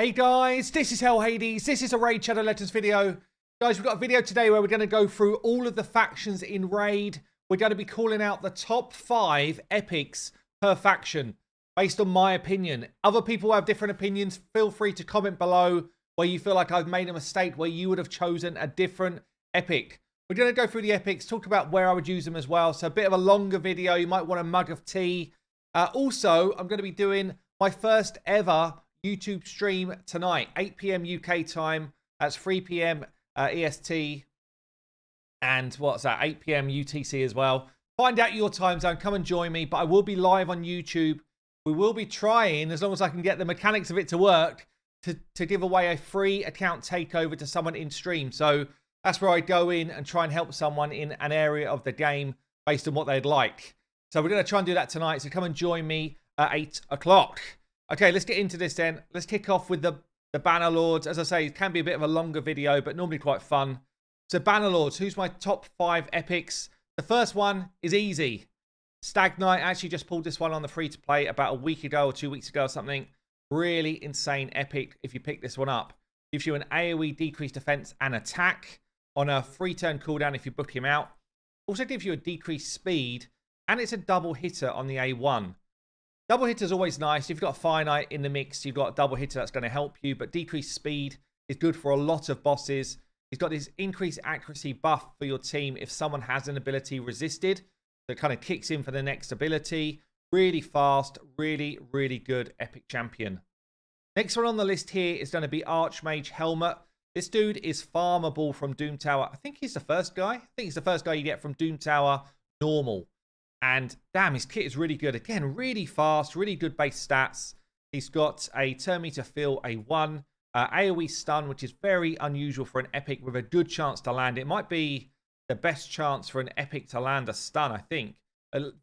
Hey guys, this is Hell Hades. This is a Raid Shadow Legends video. Guys, we've got a video today where we're going to go through all of the factions in Raid. We're going to be calling out the top 5 epics per faction, based on my opinion. Other people have different opinions. Feel free to comment below where you feel like I've made a mistake, where you would have chosen a different epic. We're going to go through the epics, talk about where I would use them as well. So a bit of a longer video. You might want a mug of tea. Also, I'm going to be doing my first ever YouTube stream tonight, 8 p.m. UK time. That's 3 p.m. EST. And what's that? 8 p.m. UTC as well. Find out your time zone. Come and join me. But I will be live on YouTube. We will be trying, as long as I can get the mechanics of it to work, to give away a free account takeover to someone in stream. So that's where I go in and try and help someone in an area of the game based on what they'd like. So we're going to try and do that tonight. So come and join me at 8 o'clock. Okay, let's get into this then. Let's kick off with the Banner Lords. As I say, it can be a bit of a longer video, but normally quite fun. So Banner Lords, who's my top 5 epics? The first one is easy. Stag Knight. I actually just pulled this one on the free-to-play about a week ago or 2 weeks ago or something. Really insane epic if you pick this one up. Gives you an AoE decreased defense and attack on a 3-turn cooldown if you book him out. Also gives you a decreased speed, and it's a double hitter on the A1. Double hitter is always nice. If you've got a finite in the mix, you've got a double hitter that's going to help you. But decreased speed is good for a lot of bosses. He's got this increased accuracy buff for your team if someone has an ability resisted. That kind of kicks in for the next ability. Really fast, really, really good epic champion. Next one on the list here is going to be Archmage Helmet. This dude is farmable from Doom Tower. I think he's the first guy. I think he's the first guy you get from Doom Tower normal. And damn, his kit is really good. Again, really fast, really good base stats. He's got a turn meter fill, a 1. AoE stun, which is very unusual for an epic with a good chance to land. It might be the best chance for an epic to land a stun, I think.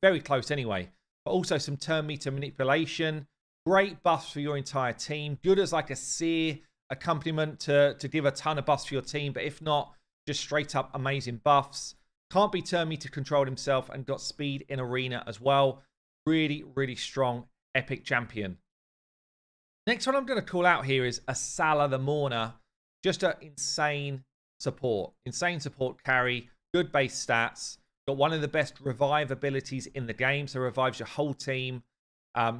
Very close anyway. But also some turn meter manipulation. Great buffs for your entire team. Good as like a seer accompaniment to give a ton of buffs for your team. But if not, just straight up amazing buffs. Can't be turn meter controlled himself and got speed in arena as well. Really, really strong epic champion. Next one I'm going to call out here is Asala the Mourner. Just an insane support. Insane support carry. Good base stats. Got one of the best revive abilities in the game. So revives your whole team.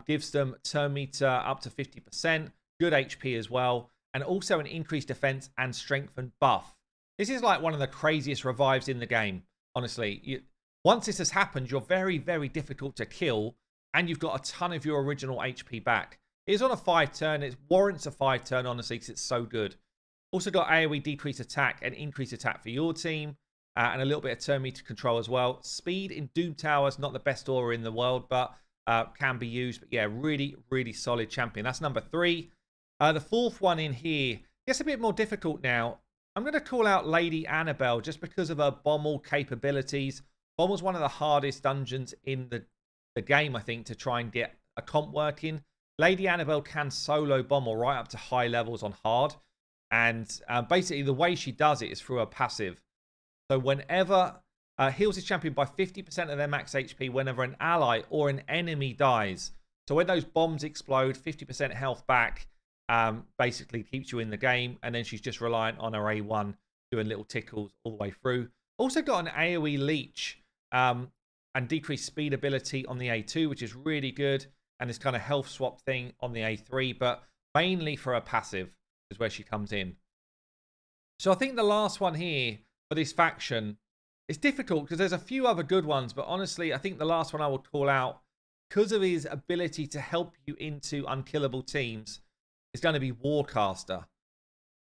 Gives them turn meter up to 50%. Good HP as well. And also an increased defense and strength and buff. This is like one of the craziest revives in the game. Honestly, once this has happened, you're very, very difficult to kill. And you've got a ton of your original HP back. It is on a 5-turn. It warrants a 5-turn, honestly, because it's so good. Also got AoE decrease attack and increase attack for your team. And a little bit of turn meter control as well. Speed in Doom Tower is not the best aura in the world, but can be used. But yeah, really, really solid champion. That's number 3. The fourth one in here gets a bit more difficult now. I'm going to call out Lady Annabelle just because of her Bommel capabilities. Bommel's one of the hardest dungeons in the game, I think, to try and get a comp working. Lady Annabelle can solo Bommel right up to high levels on hard. And basically, the way she does it is through a passive. So whenever heals his champion by 50% of their max HP whenever an ally or an enemy dies. So when those bombs explode, 50% health back. Basically keeps you in the game, and then she's just reliant on her A1 doing little tickles all the way through. Also got an AoE leech and decreased speed ability on the A2, which is really good, and this kind of health swap thing on the A3, but mainly for a passive is where she comes in. So I think the last one here for this faction is difficult because there's a few other good ones, but honestly, I think the last one I would call out because of his ability to help you into unkillable teams. It's going to be Warcaster.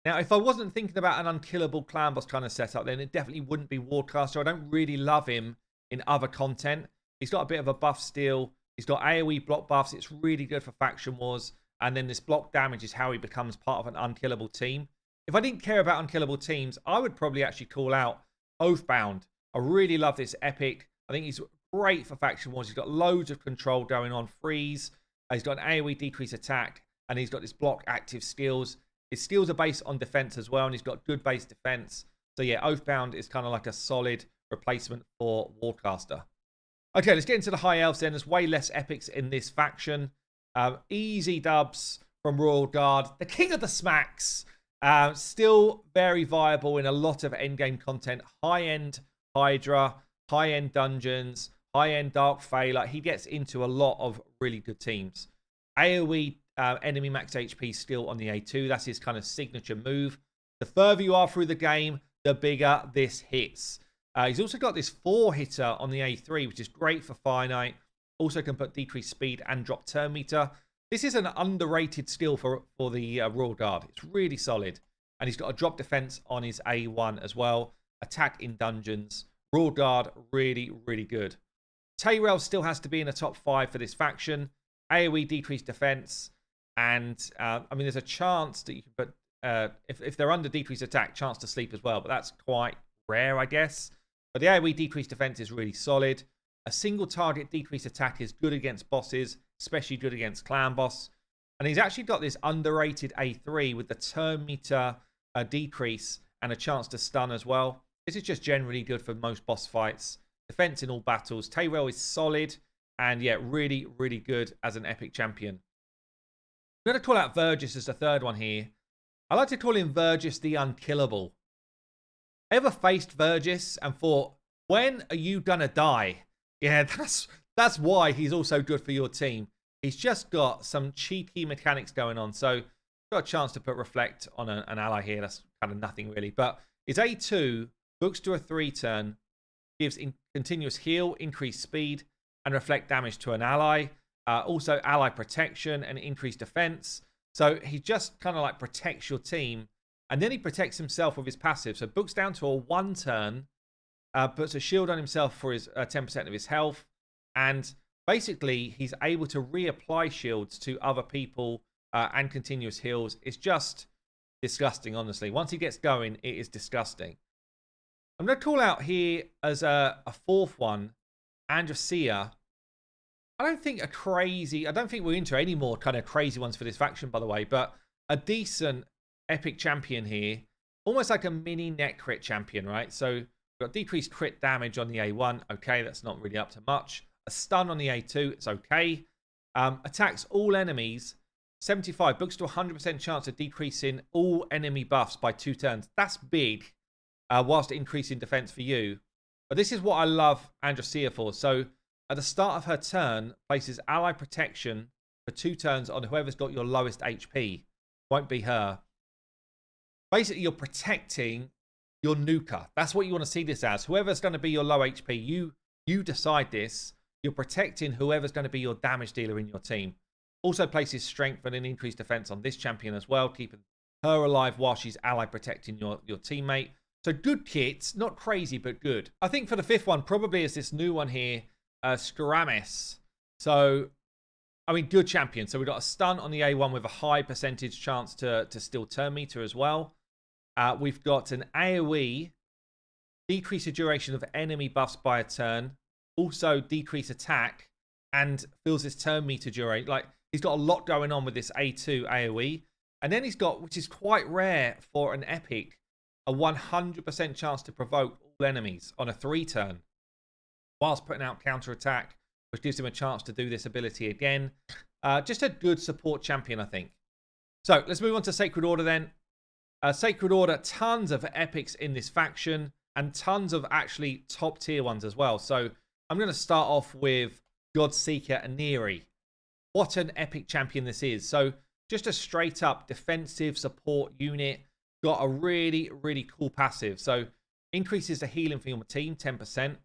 Now, if I wasn't thinking about an unkillable clan boss kind of setup, then it definitely wouldn't be Warcaster. I don't really love him in other content. He's got a bit of a buff steal. He's got AoE block buffs. It's really good for faction wars. And then this block damage is how he becomes part of an unkillable team. If I didn't care about unkillable teams, I would probably actually call out Oathbound. I really love this epic. I think he's great for faction wars. He's got loads of control going on. Freeze. He's got an AoE decrease attack. And he's got this block active skills. His skills are based on defense as well. And he's got good base defense. So yeah, Oathbound is kind of like a solid replacement for Warcaster. Okay, let's get into the High Elves then. There's way less epics in this faction. Easy dubs from Royal Guard. The king of the smacks. Still very viable in a lot of endgame content. High-end Hydra, high-end dungeons, high-end Dark Fae. Like, he gets into a lot of really good teams. AoE enemy max HP still on the A2. That's his kind of signature move. The further you are through the game, the bigger this hits. He's also got this 4-hitter on the A3, which is great for finite. Also can put decreased speed and drop turn meter. This is an underrated skill for the Royal Guard. It's really solid. And he's got a drop defense on his A1 as well. Attack in dungeons. Royal Guard, really, really good. Tyrell still has to be in the top 5 for this faction. AoE decreased defense. And, I mean, there's a chance that you can put, if they're under decreased attack, chance to sleep as well. But that's quite rare, I guess. But the AoE decreased defense is really solid. A single target decreased attack is good against bosses, especially good against clan boss. And he's actually got this underrated A3 with the turn meter decrease and a chance to stun as well. This is just generally good for most boss fights. Defense in all battles. Tyrell is solid and, yeah, really, really good as an epic champion. I'm going to call out Vergis as the third one here. I like to call him Vergis the Unkillable. Ever faced Vergis and thought, when are you going to die? Yeah, that's why he's also good for your team. He's just got some cheeky mechanics going on. So, got a chance to put Reflect on an ally here. That's kind of nothing really. But his A2 books to a 3-turn, gives continuous heal, increased speed, and reflect damage to an ally. Also, ally protection and increased defense. So, he just kind of like protects your team. And then he protects himself with his passive. So, books down to a 1-turn. Puts a shield on himself for his 10% of his health. And basically, he's able to reapply shields to other people and continuous heals. It's just disgusting, honestly. Once he gets going, it is disgusting. I'm going to call out here as a fourth one, Androsia. I don't think we're into any more kind of crazy ones for this faction, by the way. But a decent epic champion here. Almost like a mini net crit champion, right? So, got decreased crit damage on the A1. Okay, that's not really up to much. A stun on the A2. It's okay. Attacks all enemies. 75. Books to 100% chance of decreasing all enemy buffs by 2 turns. That's big. Whilst increasing defense for you. But this is what I love Androsia for. So, at the start of her turn, places ally protection for 2 turns on whoever's got your lowest HP. Won't be her. Basically, you're protecting your nuker. That's what you want to see this as. Whoever's going to be your low HP, you decide this. You're protecting whoever's going to be your damage dealer in your team. Also places strength and an increased defense on this champion as well, keeping her alive while she's ally protecting your teammate. So good kits, not crazy, but good. I think for the fifth one, probably is this new one here, Skaramis. So, I mean, good champion. So we've got a stun on the A1 with a high percentage chance to steal turn meter as well. We've got an AoE, decrease the duration of enemy buffs by a turn. Also decrease attack and fills his turn meter duration. Like, he's got a lot going on with this A2 AoE. And then he's got, which is quite rare for an epic, a 100% chance to provoke all enemies on a 3-turn. Whilst putting out counter attack, which gives him a chance to do this ability again. Just a good support champion, I think. So, let's move on to Sacred Order then. Sacred Order, tons of epics in this faction and tons of actually top tier ones as well. So I'm going to start off with Godseeker Aniri. What an epic champion this is. So just a straight up defensive support unit. Got a really, really cool passive. So increases the healing for your team, 10%.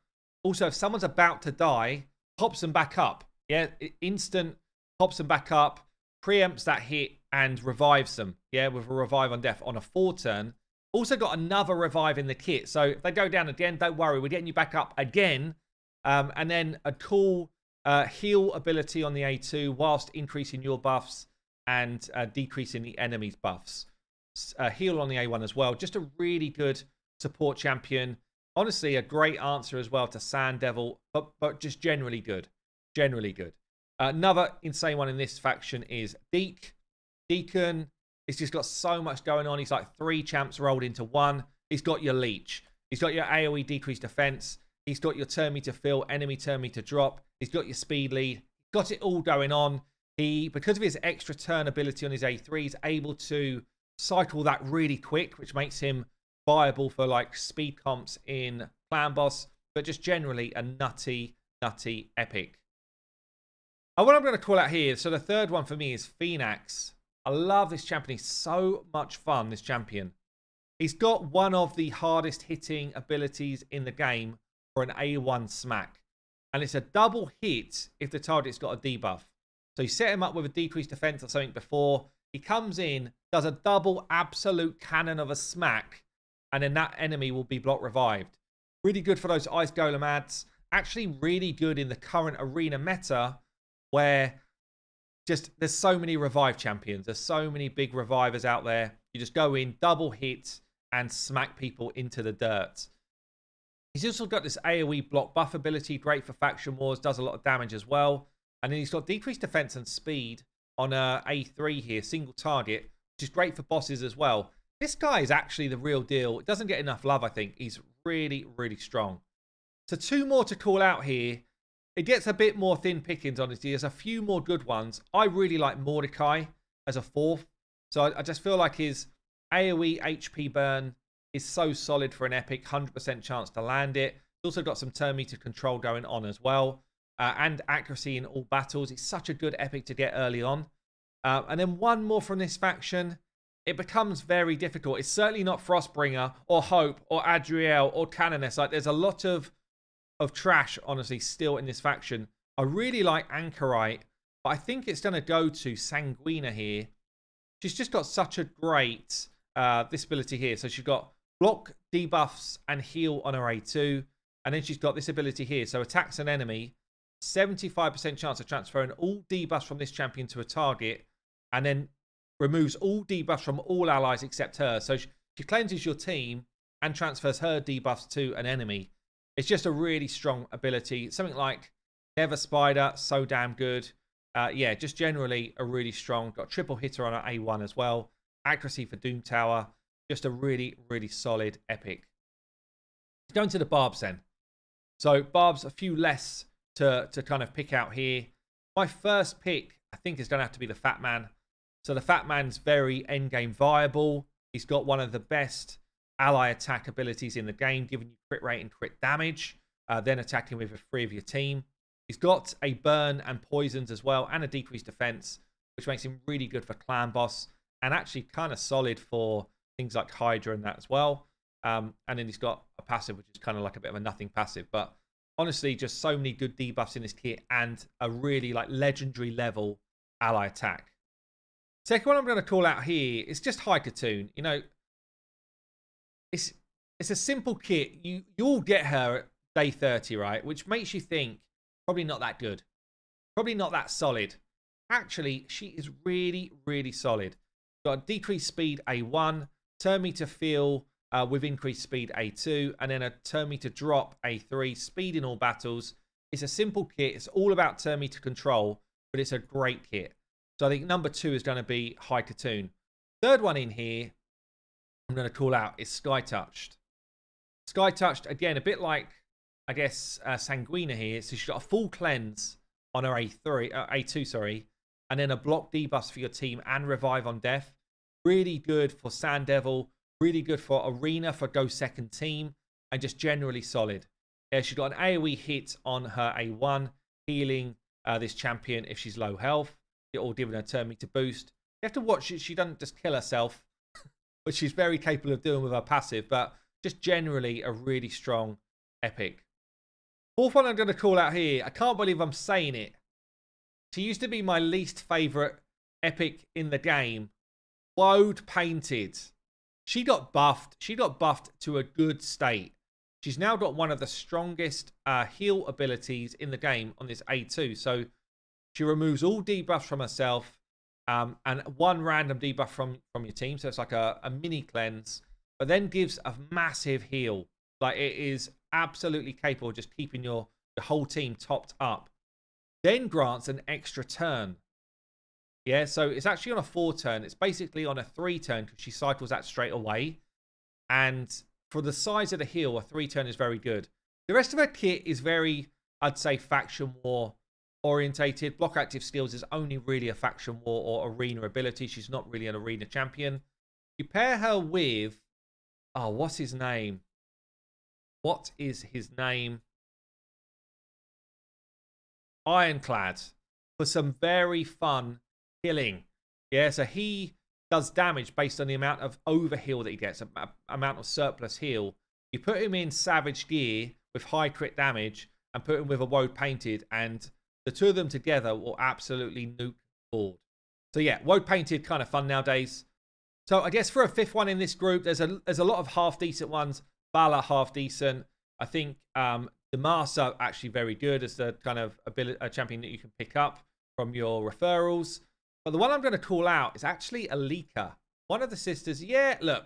Also, if someone's about to die, pops them back up. Yeah, instant pops them back up, preempts that hit, and revives them, yeah, with a revive on death on a 4-turn. Also got another revive in the kit. So if they go down again, don't worry, we're getting you back up again. And then a cool heal ability on the A2 whilst increasing your buffs and decreasing the enemy's buffs. Heal on the A1 as well. Just a really good support champion. Honestly, a great answer as well to Sand Devil, but just generally good. Generally good. Another insane one in this faction is Deacon. He's just got so much going on. He's like 3 champs rolled into one. He's got your leech. He's got your AoE decreased defense. He's got your turn meter fill, enemy turn meter drop. He's got your speed lead. Got it all going on. He, because of his extra turn ability on his A3, is able to cycle that really quick, which makes him viable for like speed comps in Clan Boss, but just generally a nutty epic. And what I'm going to call out here, so the third one for me is Phoenix. I love this champion. He's so much fun, this champion. He's got one of the hardest hitting abilities in the game for an A1 smack. And it's a double hit if the target's got a debuff. So you set him up with a decreased defense or something before. He comes in, does a double absolute cannon of a smack, and then that enemy will be block revived. Really good for those Ice Golem ads. Actually really good in the current arena meta where just there's so many revive champions. There's so many big revivers out there. You just go in, double hit, and smack people into the dirt. He's also got this AoE block buff ability, great for faction wars, does a lot of damage as well. And then he's got decreased defense and speed on A3 here, single target, which is great for bosses as well. This guy is actually the real deal. It doesn't get enough love, I think. He's really strong. So 2 more to call out here. It gets a bit more thin pickings, honestly. There's a few more good ones. I really like Mordecai as a 4th. So I just feel like his AoE HP burn is so solid for an epic. 100% chance to land it. He's also got some turn meter control going on as well. And accuracy in all battles. It's such a good epic to get early on. And then one more from this faction. It becomes very difficult. It's certainly not Frostbringer or Hope or Adriel or Canoness. Like, there's a lot of trash, honestly, still in this faction. I really like Anchorite, but I think it's going to go to Sanguina here. She's just got such a great this ability here. So she's got block, debuffs, and heal on her A2. And then she's got this ability here. So attacks an enemy. 75% chance of transferring all debuffs from this champion to a target. And then removes all debuffs from all allies except her. So she cleanses your team and transfers her debuffs to an enemy. It's just a really strong ability. Something like Never Spider, so damn good. Yeah, just generally a really strong. Got triple hitter on her A1 as well. Accuracy for Doom Tower. Just a really solid epic. Going to the Barbs then. So Barbs, a few less to kind of pick out here. My first pick, I think, is going to have to be the Fat Man. So the Fat Man's very endgame viable. He's got one of the best ally attack abilities in the game, giving you crit rate and crit damage, then attacking with a 3 of your team. He's got a burn and poisons as well, and a decreased defense, which makes him really good for Clan Boss, and actually kind of solid for things like Hydra and that as well. And then he's got a passive, which is kind of like a bit of a nothing passive. But honestly, just so many good debuffs in this kit, and a really like legendary level ally attack. Second one I'm going to call out here is just Hikatoon. You know, it's a simple kit. You'll get her at day 30, right? Which makes you think probably not that good. Probably not that solid. Actually, she is really solid. Got a decreased speed A1, turn meter feel with increased speed A2, and then a turn meter drop A3, speed in all battles. It's a simple kit. It's all about turn meter control, but it's a great kit. So I think number 2 is going to be Hikatoon. Third one in here I'm going to call out is Sky Touched. Sky Touched, again, a bit like, I guess, Sanguina here. So she's got a full cleanse on her A2, sorry, and then a block debuffs for your team and revive on death. Really good for Sand Devil, really good for Arena for Go Second Team, and just generally solid. Yeah, she's got an AoE hit on her A1, healing this champion if she's low health, or giving her turn meter boost. You have to watch it. She doesn't just kill herself, which she's very capable of doing with her passive, but just generally a really strong epic. Fourth one I'm going to call out here. I can't believe I'm saying it. She used to be my least favourite epic in the game. Woad Painted. She got buffed. She got buffed to a good state. She's now got one of the strongest heal abilities in the game on this A2. So she removes all debuffs from herself and one random debuff from your team. So it's like a mini cleanse, but then gives a massive heal. Like, it is absolutely capable of just keeping your whole team topped up. Then grants an extra turn. Yeah, so it's actually on a 4 turn. It's basically on a 3 turn because she cycles that straight away. And for the size of the heal, a 3 turn is very good. The rest of her kit is very, I'd say, faction war orientated. Block active skills is only really a faction war or arena ability. She's not really an arena champion. You pair her with, oh, what's his name? What is his name? Ironclad, for some very fun killing. Yeah, so he does damage based on the amount of overheal that he gets, amount of surplus heal. You put him in Savage gear with high crit damage and put him with a Woad Painted, and the two of them together will absolutely nuke the board. So yeah, Woad Painted, kind of fun nowadays. So I guess for a fifth one in this group, there's a lot of half decent ones. Vala, half decent. I think Demasa actually very good as the kind of a champion that you can pick up from your referrals. But the one I'm going to call out is actually Alika. One of the sisters, yeah, look,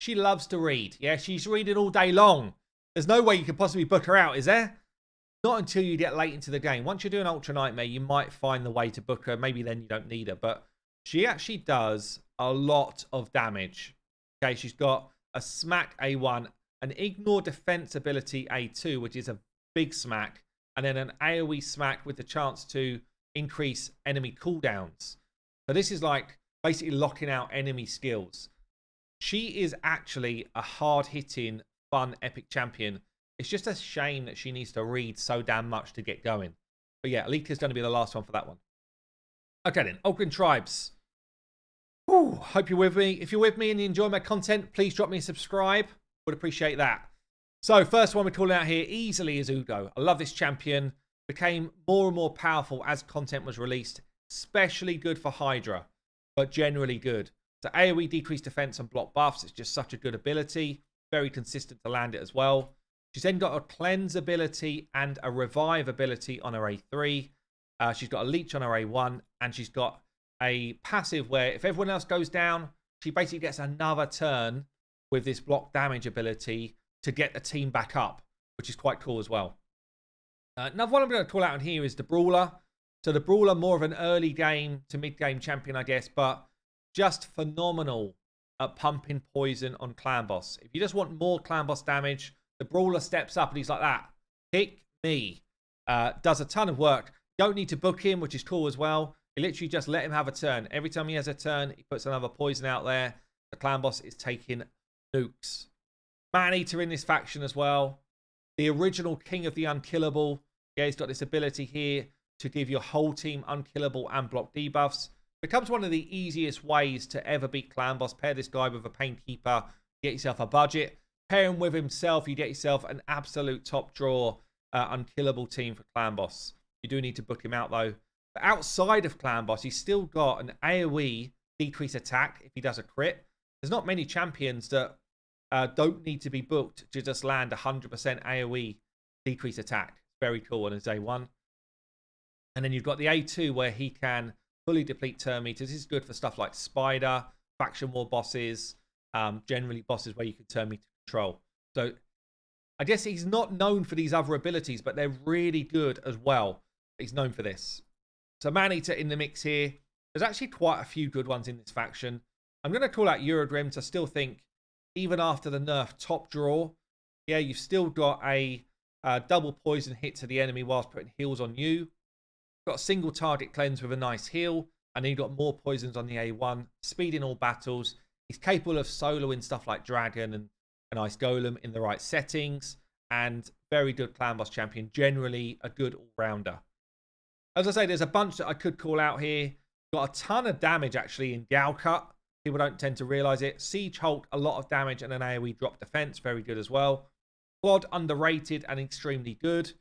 she loves to read. Yeah, she's reading all day long. There's no way you could possibly book her out, is there? Not until you get late into the game. Once you're doing Ultra Nightmare, you might find the way to book her. Maybe then you don't need her. But she actually does a lot of damage. Okay, she's got a Smack A1, an Ignore Defense ability A2, which is a big smack, and then an AoE smack with the chance to increase enemy cooldowns. So this is like basically locking out enemy skills. She is actually a hard-hitting, fun, epic champion. It's just a shame that she needs to read so damn much to get going. But yeah, Alika's going to be the last one for that one. Okay then, Orgyn Tribes. Ooh, hope you're with me. If you're with me and you enjoy my content, please drop me a subscribe. Would appreciate that. So first one we're calling out here easily is Ugo. I love this champion. Became more and more powerful as content was released. Especially good for Hydra, but generally good. So AoE decreased defense and block buffs. It's just such a good ability. Very consistent to land it as well. She's then got a cleanse ability and a revive ability on her A3. She's got a leech on her A1, and she's got a passive where if everyone else goes down, she basically gets another turn with this block damage ability to get the team back up, which is quite cool as well. Another one I'm going to call out on here is the Brawler. So the Brawler, more of an early game to mid-game champion, I guess, but just phenomenal at pumping poison on Clan Boss. If you just want more Clan Boss damage, the Brawler steps up and he's like that. Pick me. Does a ton of work. Don't need to book him, which is cool as well. You literally just let him have a turn. Every time he has a turn, he puts another poison out there. The Clan Boss is taking nukes. Man-Eater in this faction as well. The original King of the Unkillable. Yeah, he's got this ability here to give your whole team unkillable and block debuffs. Becomes one of the easiest ways to ever beat Clan Boss. Pair this guy with a Painkeeper, get yourself a budget. Pair him with himself, you get yourself an absolute top draw unkillable team for Clan Boss. You do need to book him out though. But outside of Clan Boss, he's still got an AoE decrease attack if he does a crit. There's not many champions that don't need to be booked to just land 100% AoE decrease attack. Very cool on his A1. And then you've got the A2 where he can fully deplete turn meters. This is good for stuff like Spider, faction war bosses, generally bosses where you can turn meter control. So I guess he's not known for these other abilities, but they're really good as well. He's known for this. So Man-Eater in the mix here. There's actually quite a few good ones in this faction. I'm going to call out Eurogrim. I still think, even after the nerf top draw, yeah, you've still got a double poison hit to the enemy whilst putting heals on you. Got a single target cleanse with a nice heal. And then you've got more poisons on the A1. Speed in all battles. He's capable of soloing stuff like Dragon and Ice Golem in the right settings. And very good Clan Boss champion. Generally a good all-rounder. As I say, there's a bunch that I could call out here. Got a ton of damage actually in Gal Cut. People don't tend to realise it. Siege Hulk, a lot of damage and an AoE drop defense. Very good as well. Quad, underrated and extremely good.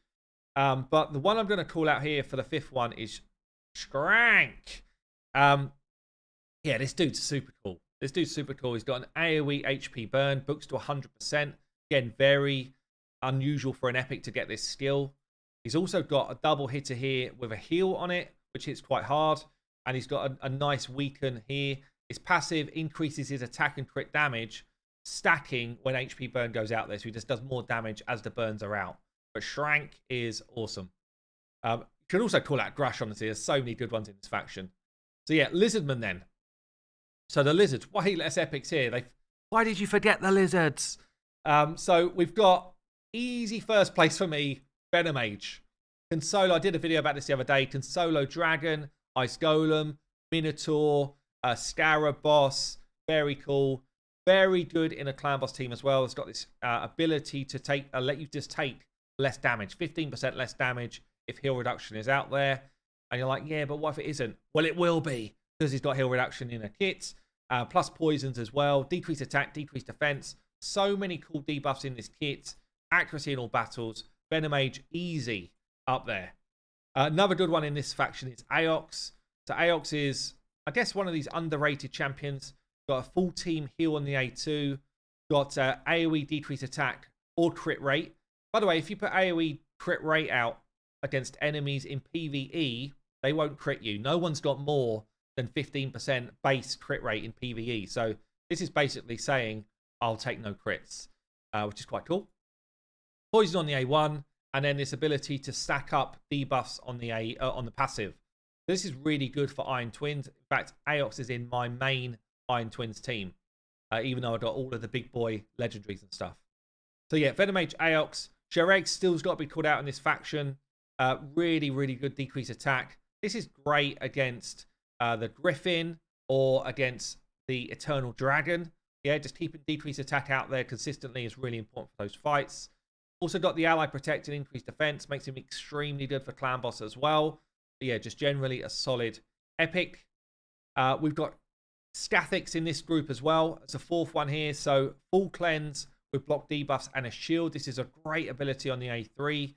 But the one I'm going to call out here for the fifth one is Skrank. Yeah, this dude's super cool. This dude's super cool. He's got an AoE HP burn, books to 100%. Again, very unusual for an epic to get this skill. He's also got a double hitter here with a heal on it, which hits quite hard. And he's got a nice weaken here. His passive increases his attack and crit damage, stacking when HP burn goes out there. So he just does more damage as the burns are out. But Shrank is awesome. You could also call out Grush, honestly. There's so many good ones in this faction. So yeah, Lizardmen then. So the Lizards. Way less epics here. Why did you forget the Lizards? So we've got easy first place for me, Venomage. Can solo, I did a video about this the other day, can solo Dragon, Ice Golem, Minotaur, Scarab Boss. Very cool. Very good in a clan boss team as well. It's got this ability to take, let you just take less damage, 15% less damage if heal reduction is out there. And you're like, yeah, but what if it isn't? Well, it will be, because he's got heal reduction in a kit, plus poisons as well, decreased attack, decreased defense. So many cool debuffs in this kit. Accuracy in all battles. Venom Mage, easy up there. Another good one in this faction is Aox. So Aox is, I guess, one of these underrated champions. Got a full team heal on the A2. Got AoE decreased attack or crit rate. By the way, if you put AoE crit rate out against enemies in PvE, they won't crit you. No one's got more than 15% base crit rate in PvE. So this is basically saying, I'll take no crits, which is quite cool. Poison on the A1, and then this ability to stack up debuffs on the passive. This is really good for Iron Twins. In fact, Aox is in my main Iron Twins team, even though I got all of the big boy legendaries and stuff. So yeah, Venom Mage, Aox. Shareg still's got to be called out in this faction. Really, really good decrease attack. This is great against the Griffin or against the Eternal Dragon. Yeah, just keeping decreased attack out there consistently is really important for those fights. Also got the Ally Protect and increased defense. Makes him extremely good for clan boss as well. But yeah, just generally a solid epic. We've got Scathix in this group as well. It's a fourth one here. So full cleanse with block debuffs and a shield. This is a great ability on the A3.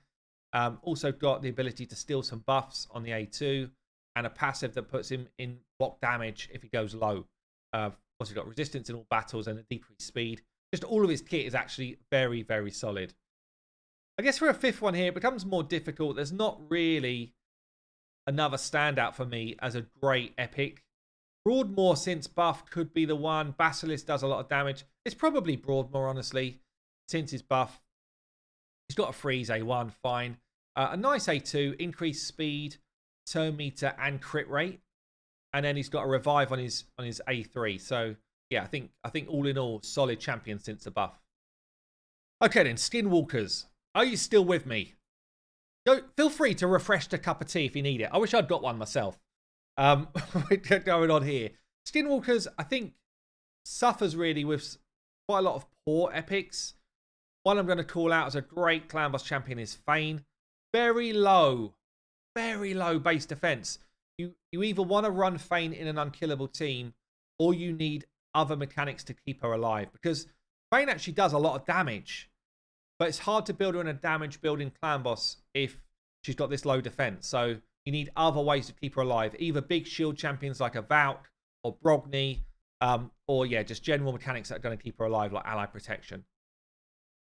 Also got the ability to steal some buffs on the A2. And a passive that puts him in block damage if he goes low. Also got resistance in all battles and a decreased speed. Just all of his kit is actually very, very solid. I guess for a fifth one here, it becomes more difficult. There's not really another standout for me as a great epic. Broadmoor, since buff, could be the one. Basilisk does a lot of damage. It's probably Broadmoor, honestly, since his buff. He's got a freeze A1, fine. A nice A2, increased speed, turn meter, and crit rate. And then he's got a revive on his A3. So yeah, I think all in all, solid champion since the buff. Okay then, Skinwalkers. Are you still with me? Feel free to refresh the cup of tea if you need it. I wish I'd got one myself. Going on here. Skinwalkers, I think, suffers really with quite a lot of poor epics. One I'm going to call out as a great clan boss champion is Fane. Very low base defense. You either want to run Fane in an unkillable team, or you need other mechanics to keep her alive. Because Fane actually does a lot of damage. But it's hard to build her in a damage building clan boss if she's got this low defense. So you need other ways to keep her alive. Either big shield champions like a Valk or Brogni. Or yeah, just general mechanics that are going to keep her alive, like ally protection.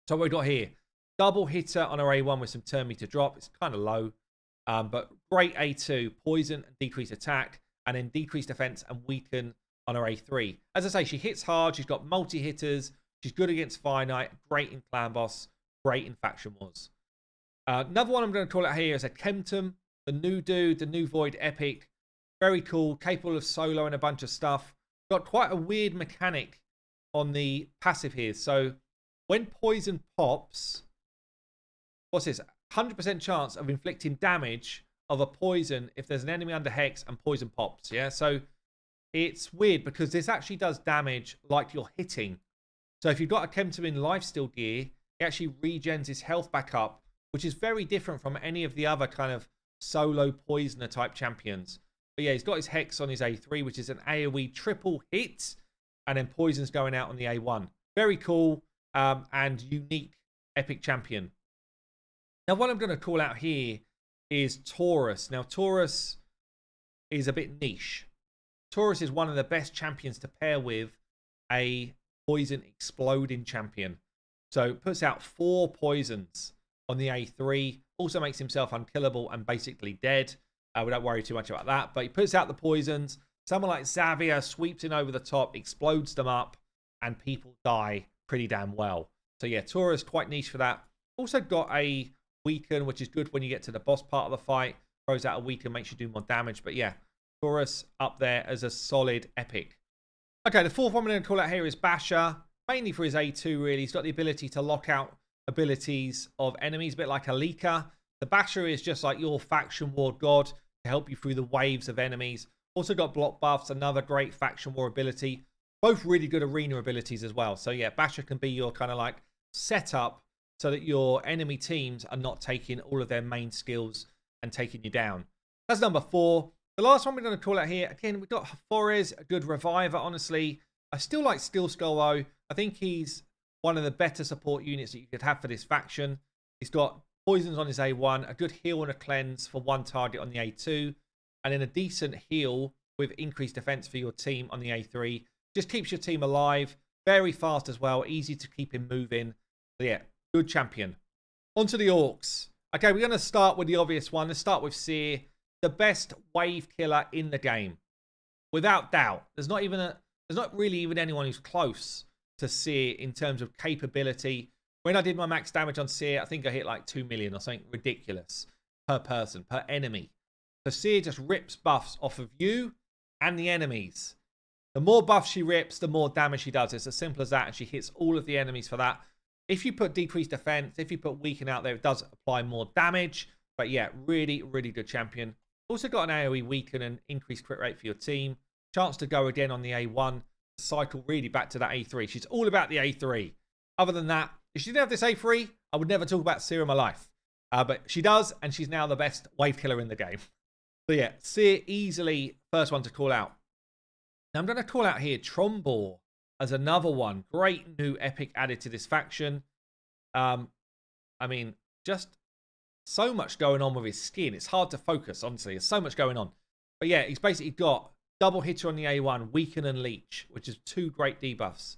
So what we got here. Double hitter on her A1 with some turn meter drop. It's kind of low. But great A2, poison and decreased attack, and then decreased defense and weaken on her A3. As I say, she hits hard. She's got multi-hitters. She's good against finite. Great in clan boss. Great in faction wars. Another one I'm going to call out here is a Kemptum, the new dude, the new Void epic. Very cool, capable of solo and a bunch of stuff. Got quite a weird mechanic on the passive here. So when poison pops, what's this? 100% chance of inflicting damage of a poison if there's an enemy under hex and poison pops. Yeah, so it's weird because this actually does damage like you're hitting. So if you've got a Kemptum in lifesteal gear, he actually regens his health back up, which is very different from any of the other kind of solo poisoner type champions. But yeah, he's got his hex on his A3, which is an AoE triple hit, and then poison's going out on the A1. Very cool and unique epic champion. Now, what I'm going to call out here is Taurus. Now, Taurus is a bit niche. Taurus is one of the best champions to pair with a poison exploding champion. So puts out 4 poisons on the A3. Also makes himself unkillable and basically dead. We don't worry too much about that. But he puts out the poisons. Someone like Xavier sweeps in over the top, explodes them up, and people die pretty damn well. So yeah, Taurus quite niche for that. Also got a weaken, which is good when you get to the boss part of the fight. Throws out a weaken, makes you do more damage. But yeah, Taurus up there as a solid epic. Okay, the fourth one I'm going to call out here is Basher. Mainly for his A2, really. He's got the ability to lock out abilities of enemies, a bit like Alika. The Basher is just like your faction war god to help you through the waves of enemies. Also got block buffs, another great faction war ability. Both really good arena abilities as well. So yeah, Basher can be your kind of like setup so that your enemy teams are not taking all of their main skills and taking you down. That's number 4. The last one we're going to call out here, again, we've got Forez, a good reviver, honestly. I still like Steel Skull, though. I think he's one of the better support units that you could have for this faction. He's got poisons on his A1, a good heal and a cleanse for one target on the A2, and then a decent heal with increased defense for your team on the A3. Just keeps your team alive, very fast as well, easy to keep him moving. So yeah, good champion. On to the Orcs. Okay, we're going to start with the obvious one. Let's start with Seer, the best wave killer in the game. Without doubt. There's not really even anyone who's close to Seer in terms of capability. When I did my max damage on Seer, I think I hit like 2 million or something ridiculous per person, per enemy. So Seer just rips buffs off of you and the enemies. The more buffs she rips, the more damage she does. It's as simple as that, and she hits all of the enemies for that. If you put decreased defense, if you put weaken out there, it does apply more damage. But yeah, really, really good champion. Also got an AoE weaken and increased crit rate for your team. Chance to go again on the A1. Cycle really back to that A3. She's all about the A3. Other than that, if she didn't have this A3, I would never talk about Seer in my life. But she does, and she's now the best wave killer in the game. So yeah, Seer easily first one to call out. Now I'm going to call out here Trombor as another one. Great new epic added to this faction. I mean, just so much going on with his skin. It's hard to focus, honestly. There's so much going on. But yeah, he's basically got double hitter on the A1, weaken and leech, which is 2 great debuffs.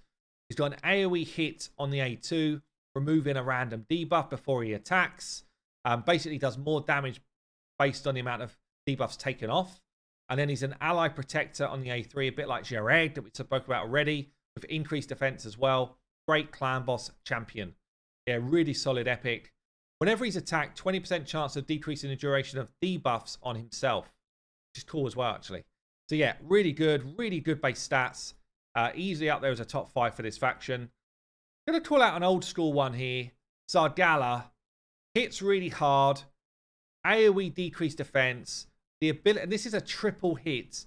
He's got an AoE hit on the A2, removing a random debuff before he attacks. Basically does more damage based on the amount of debuffs taken off. And then he's an ally protector on the A3, a bit like Jared that we spoke about already, with increased defense as well. Great clan boss champion. Yeah, really solid epic. Whenever he's attacked, 20% chance of decreasing the duration of debuffs on himself, which is cool as well, actually. So yeah, really good base stats. Easily up there as a top 5 for this faction. I'm going to call out an old school one here. Zardgala. Hits really hard. AoE decreased defense. The ability, and this is a triple hit.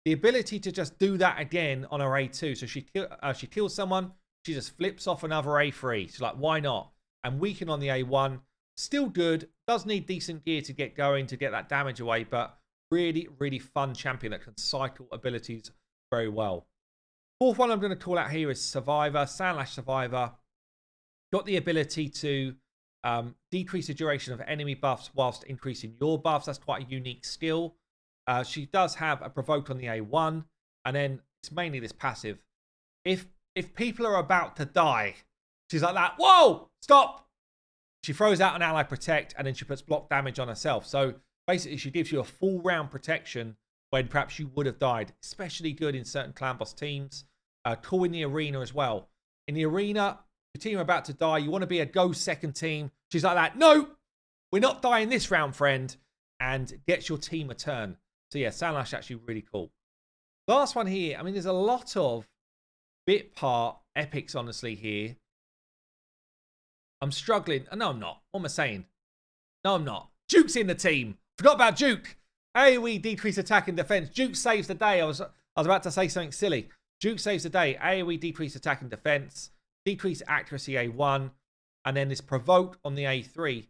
The ability to just do that again on her A2. So she kills someone, she just flips off another A3. She's like, why not? And weaken on the A1. Still good. Does need decent gear to get going, to get that damage away. But really, really fun champion that can cycle abilities very well. 4th one I'm going to call out here is Survivor. Sandlash Survivor. Got the ability to decrease the duration of enemy buffs whilst increasing your buffs. That's quite a unique skill. She does have a provoke on the A1. And then it's mainly this passive. If people are about to die, she's like that. Whoa! Stop! She throws out an ally protect, and then she puts block damage on herself. So basically, she gives you a full round protection when perhaps you would have died. Especially good in certain clan boss teams. Cool in the arena as well. In the arena, your team are about to die. You want to be a go second team. She's like that. No! We're not dying this round, friend. And gets your team a turn. So yeah, Sandlash actually really cool. Last one here. I mean, there's a lot of bit part epics, honestly, here. I'm struggling. No, I'm not. What am I saying? No, I'm not. Duke's in the team. Forgot about Duke. AoE decrease attack and defense. Duke saves the day. I was about to say something silly. Duke saves the day. AoE decrease attack and defense. Decrease accuracy A1. And then this provoke on the A3.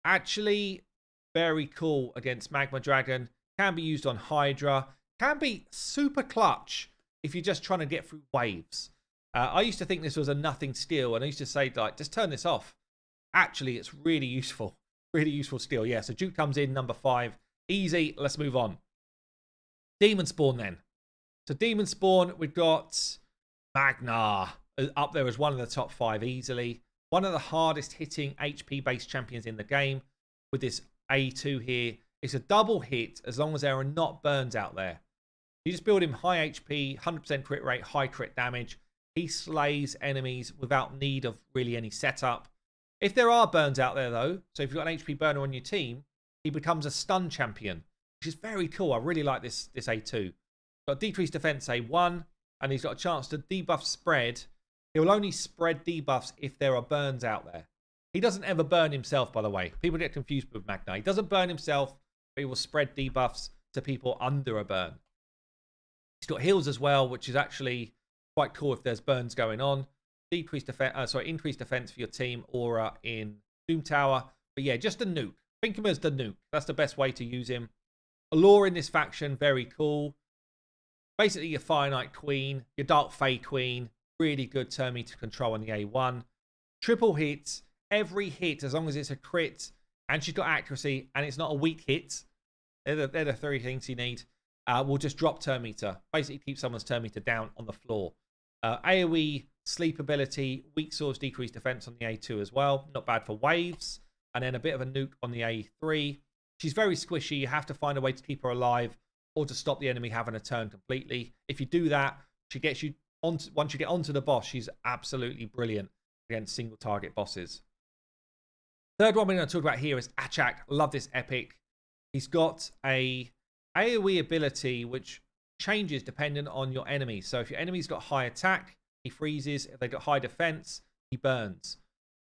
Actually, very cool against Magma Dragon. Can be used on Hydra. Can be super clutch if you're just trying to get through waves. I used to think this was a nothing skill, and I used to say, like, just turn this off. Actually, it's really useful. Really useful skill. Yeah, so Duke comes in, number 5. Easy. Let's move on. Demonspawn then. So Demonspawn, we've got Magna up there as one of the top 5 easily. One of the hardest hitting HP-based champions in the game with this A2 here. It's a double hit as long as there are not burns out there. You just build him high HP, 100% crit rate, high crit damage. He slays enemies without need of really any setup. If there are burns out there, though, so if you've got an HP burner on your team, he becomes a stun champion, which is very cool. I really like this A2. Got decreased defense A1, and he's got a chance to debuff spread. He will only spread debuffs if there are burns out there. He doesn't ever burn himself, by the way. People get confused with Magna. He doesn't burn himself, but he will spread debuffs to people under a burn. He's got heals as well, which is actually quite cool if there's burns going on. Increased defense for your team aura in Doom Tower. But yeah, just a nuke. Think of him as the nuke. That's the best way to use him. Allure in this faction, very cool. Basically, your Fire Knight Queen, your Dark Fae Queen, really good turn meter control on the A1. Triple hits, every hit, as long as it's a crit, and she's got accuracy, and it's not a weak hit. They're the three things you need. Will just drop turn meter. Basically, keep someone's turn meter down on the floor. AoE, sleep ability, weak swords, decreased defense on the A2 as well. Not bad for waves. And then a bit of a nuke on the A3. She's very squishy. You have to find a way to keep her alive or to stop the enemy having a turn completely. If you do that, she gets you on. Once you get onto the boss, she's absolutely brilliant against single target bosses. Third one we're going to talk about here is Achak. Love this epic. He's got a AoE ability which changes depending on your enemy. So if your enemy's got high attack, he freezes. If they've got high defense, he burns.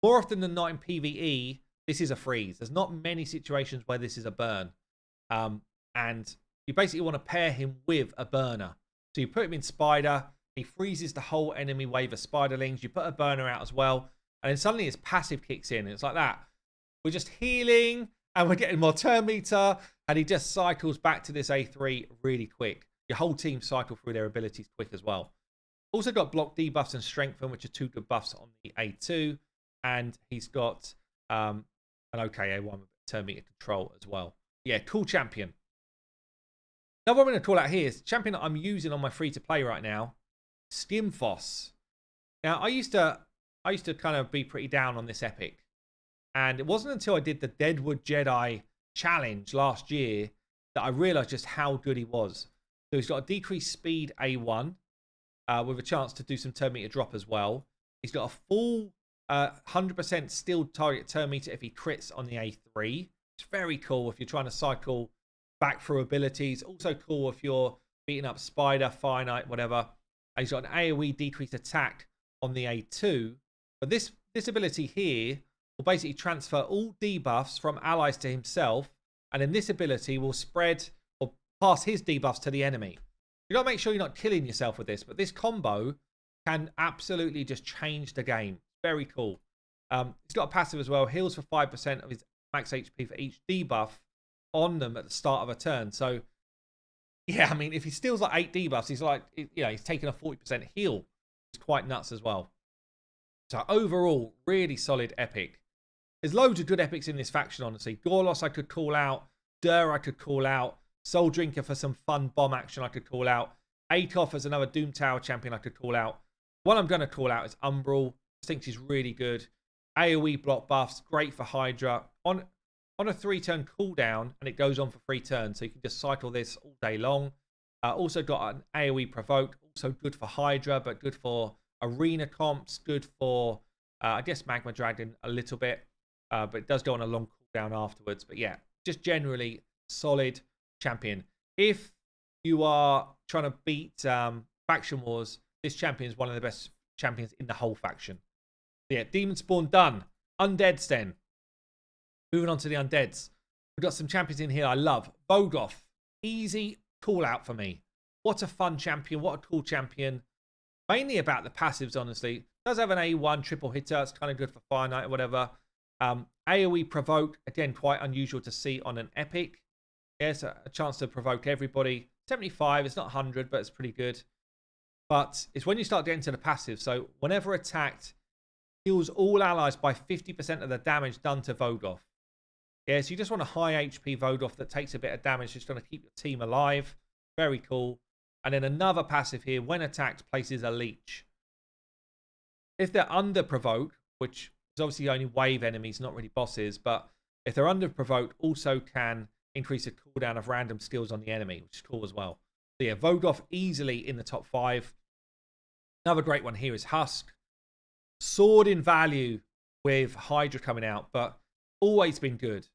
More often than not in PvE, this is a freeze. There's not many situations where this is a burn. And you basically want to pair him with a burner. So you put him in Spider. He freezes the whole enemy wave of Spiderlings. You put a burner out as well. And then suddenly his passive kicks in. And it's like that. We're just healing and we're getting more turn meter. And he just cycles back to this A3 really quick. Your whole team cycle through their abilities quick as well. Also got block debuffs and strengthen, which are two good buffs on the A2. And he's got an okay A1 with turn meter control as well. Yeah, cool champion. Now what I'm going to call out here is the champion that I'm using on my free-to-play right now, Skimfoss. Now, I used to kind of be pretty down on this epic. And it wasn't until I did the Deadwood Jedi challenge last year that I realized just how good he was. So he's got a decreased speed A1 with a chance to do some turn meter drop as well. He's got a full 100% still target turn meter if he crits on the A3. It's very cool if you're trying to cycle back through abilities. Also cool if you're beating up Spider, Fire Knight, whatever. And he's got an AoE decreased attack on the A2. But this ability here will basically transfer all debuffs from allies to himself. And then this ability will spread or pass his debuffs to the enemy. You got to make sure you're not killing yourself with this. But this combo can absolutely just change the game. Very cool. He's got a passive as well. Heals for 5% of his max HP for each debuff on them at the start of a turn. So, yeah, I mean, if he steals like 8 debuffs, he's like, you know, he's taking a 40% heal. It's quite nuts as well. So overall, really solid epic. There's loads of good epics in this faction, honestly. Gorlos I could call out. Dur I could call out. Soul Drinker for some fun bomb action I could call out. Akoff as another Doom Tower champion I could call out. One I'm going to call out is Umbral. I think she's really good. AoE block buffs, great for Hydra. On a 3-turn cooldown, and it goes on for 3 turns, so you can just cycle this all day long. Also got an AoE provoke, also good for Hydra, but good for arena comps, good for, I guess, Magma Dragon a little bit, but it does go on a long cooldown afterwards. But yeah, just generally solid champion. If you are trying to beat Faction Wars, this champion is one of the best champions in the whole faction. Yeah, Demonspawn done. Undeads then. Moving on to the Undeads. We've got some champions in here I love. Vogoth. Easy call out for me. What a fun champion. What a cool champion. Mainly about the passives, honestly. Does have an A1 triple hitter. It's kind of good for Fire Knight or whatever. AoE provoke. Again, quite unusual to see on an epic. Yes, a chance to provoke everybody. 75. It's not 100, but it's pretty good. But it's when you start getting to the passive. So whenever attacked, heals all allies by 50% of the damage done to Vogoth. Yeah, so you just want a high HP Vogoth that takes a bit of damage. Just going to keep your team alive. Very cool. And then another passive here. When attacked, places a leech. If they're under provoke, which is obviously only wave enemies, not really bosses, but if they're under provoke, also can increase the cooldown of random skills on the enemy, which is cool as well. So yeah, Vogoth easily in the top 5. Another great one here is Husk. Sword in value with Hydra coming out, but always been good.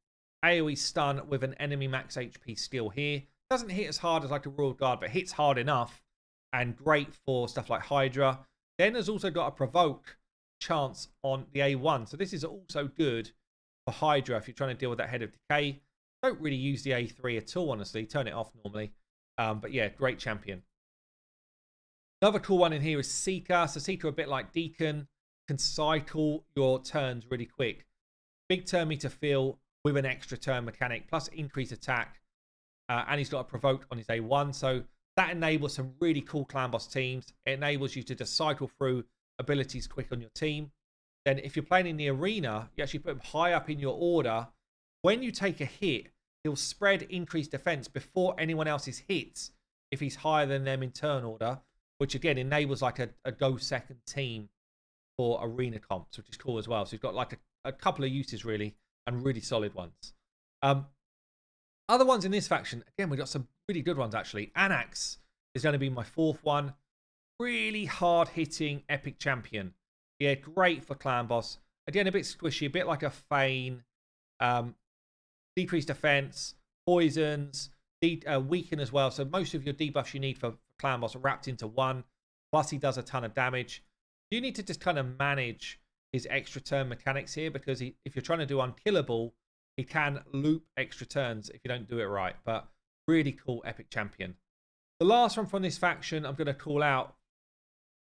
AoE stun with an enemy max HP skill here. Doesn't hit as hard as like a Royal Guard, but hits hard enough and great for stuff like Hydra. Then has also got a provoke chance on the A1. So this is also good for Hydra if you're trying to deal with that Head of Decay. Don't really use the A3 at all, honestly. Turn it off normally. But yeah, great champion. Another cool one in here is Seeker. So Seeker, a bit like Deacon, can cycle your turns really quick. Big turn meter fill with an extra turn mechanic, plus increased attack. And he's got a provoke on his A1. So that enables some really cool clan boss teams. It enables you to just cycle through abilities quick on your team. Then if you're playing in the arena, you actually put him high up in your order. When you take a hit, he'll spread increased defense before anyone else's hits if he's higher than them in turn order, which again enables like a go second team for arena comps, which is cool as well. So you've got like a couple of uses really, and really solid ones. Other ones in this faction, again, we've got some really good ones actually. Anax is going to be my fourth one. Really hard hitting epic champion. Yeah, great for clan boss. Again, a bit squishy, a bit like a Fane. Decreased defense, poisons, weaken as well. So most of your debuffs you need for clan boss are wrapped into one. Plus he does a ton of damage. You need to just kind of manage his extra turn mechanics here, because if you're trying to do unkillable, he can loop extra turns if you don't do it right. But really cool epic champion. The last one from this faction I'm going to call out.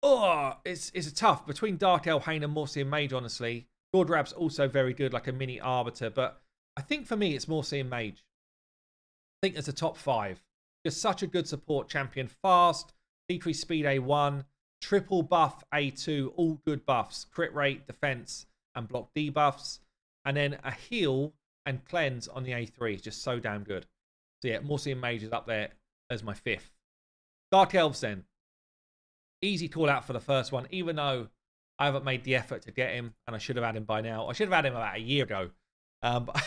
Oh, it's a tough between Dark Elfhane and Morsian Mage, honestly. Gordrab's also very good, like a mini Arbiter, but I think for me it's Morsian Mage. I think it's a top 5. Just such a good support champion. Fast, decreased speed A1, triple buff A2, all good buffs. Crit rate, defense, and block debuffs. And then a heal and cleanse on the A3 is just so damn good. So yeah, Morsian Mage is up there as my 5th. Dark Elves then. Easy call out for the first one, even though I haven't made the effort to get him, and I should have had him by now. I should have had him about a year ago. But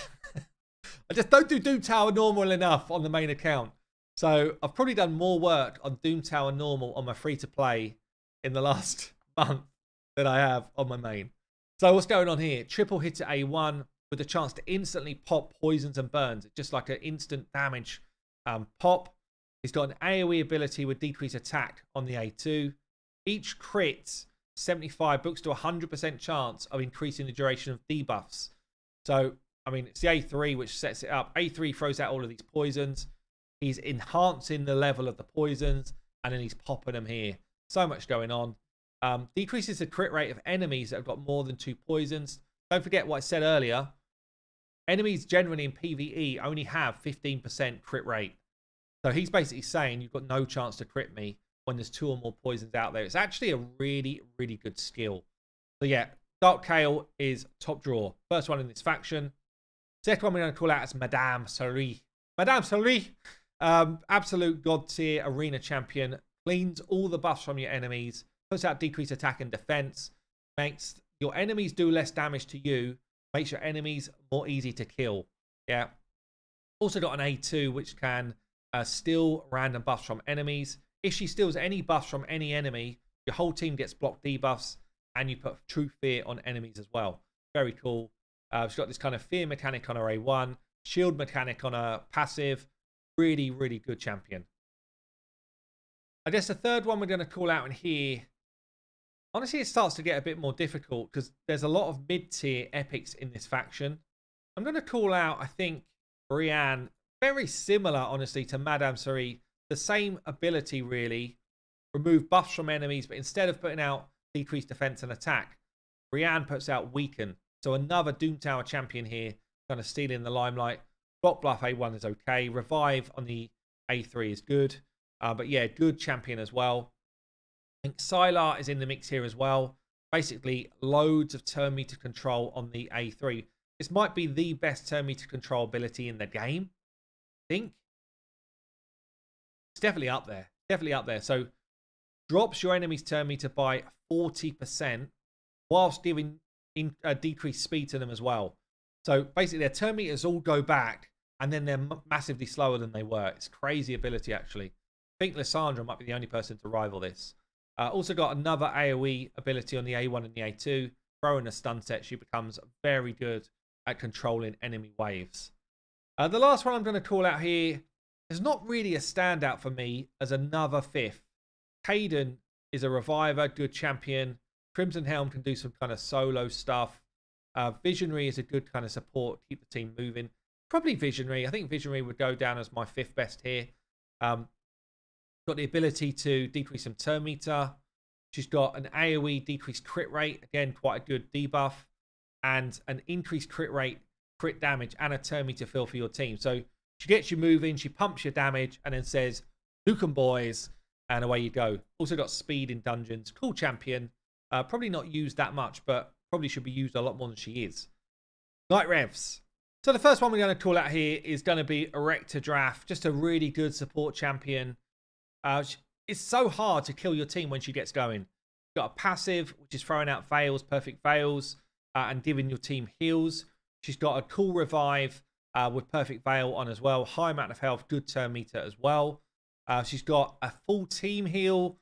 I just don't do Doom Tower normal enough on the main account. So I've probably done more work on Doom Tower normal on my free-to-play in the last month than I have on my main. So what's going on here? Triple hit at A1 with a chance to instantly pop poisons and burns. It's just like an instant damage pop. He's got an AoE ability with decreased attack on the A2. Each crit, 75, books to 100% chance of increasing the duration of debuffs. So, I mean, it's the A3 which sets it up. A3 throws out all of these poisons. He's enhancing the level of the poisons, and then he's popping them here. So much going on. Decreases the crit rate of enemies that have got more than 2 poisons. Don't forget what I said earlier. Enemies generally in PvE only have 15% crit rate. So he's basically saying you've got no chance to crit me when there's 2 or more poisons out there. It's actually a really, really good skill. So yeah, Dark Kale is top draw. First one in this faction. Second one we're going to call out as Madame Sari. Madame Sari, absolute god tier arena champion. Cleans all the buffs from your enemies. Puts out decreased attack and defense. Makes your enemies do less damage to you. Makes your enemies more easy to kill. Yeah. Also got an A2 which can steal random buffs from enemies. If she steals any buffs from any enemy, your whole team gets block debuffs, and you put true fear on enemies as well. Very cool. She's got this kind of fear mechanic on her A1, shield mechanic on her passive. Really, really good champion. I guess the third one we're going to call out in here, honestly, it starts to get a bit more difficult because there's a lot of mid-tier epics in this faction. I'm going to call out, I think, Brienne. Very similar, honestly, to Madame Sari. The same ability, really. Remove buffs from enemies, but instead of putting out decreased defense and attack, Brienne puts out weaken. So another Doom Tower champion here, kind of stealing the limelight. Block Bluff A1 is okay. Revive on the A3 is good. But yeah, good champion as well. I think Sylar is in the mix here as well. Basically, loads of turn meter control on the A3. This might be the best turn meter control ability in the game, I think. It's definitely up there. Definitely up there. So, drops your enemy's turn meter by 40% whilst giving decreased speed to them as well. So, basically, their turn meters all go back, and then they're massively slower than they were. It's crazy ability, actually. I think Lysandra might be the only person to rival this. Also got another AoE ability on the A1 and the A2. Throw in a stun set. She becomes very good at controlling enemy waves. The last one I'm going to call out here is not really a standout for me as another 5th. Caden is a reviver, good champion. Crimson Helm can do some kind of solo stuff. Visionary is a good kind of support, keep the team moving. Probably Visionary. I think Visionary would go down as my 5th best here. Got the ability to decrease some turn meter. She's got an AoE decreased crit rate. Again, quite a good debuff. And an increased crit rate, crit damage, and a turn meter fill for your team. So she gets you moving, she pumps your damage, and then says, "Nuke 'em, boys," and away you go. Also got speed in dungeons. Cool champion. Probably not used that much, but probably should be used a lot more than she is. Night Revs. So the first one we're going to call out here is going to be Erector Draft. Just a really good support champion. It's so hard to kill your team when she gets going. You've got a passive, which is throwing out Veils, perfect Veils, and giving your team heals. She's got a cool revive with perfect Veil on as well. High amount of health, good turn meter as well. She's got a full team heal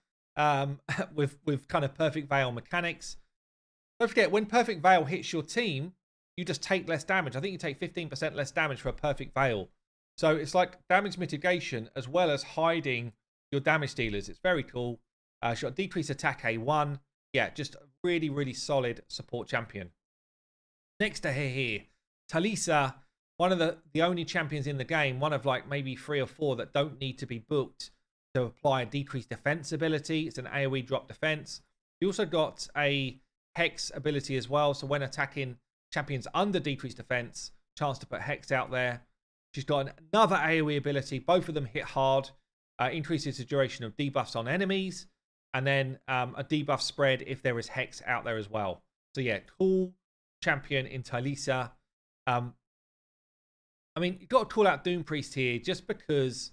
with kind of perfect Veil mechanics. Don't forget, when perfect Veil hits your team, you just take less damage. I think you take 15% less damage for a perfect Veil. So it's like damage mitigation as well as hiding your damage dealers. It's very cool. She's got decreased attack A1. Yeah, just a really, really solid support champion. Next to her here, Talisa, one of the only champions in the game, one of like maybe 3 or 4 that don't need to be booked to apply a decreased defense ability. It's an AoE drop defense. You also got a Hex ability as well. So when attacking champions under decreased defense, chance to put Hex out there. She's got another AoE ability. Both of them hit hard. Increases the duration of debuffs on enemies. And then a debuff spread if there is Hex out there as well. So yeah, cool champion in Talisa. I mean, you've got to call out Doom Priest here just because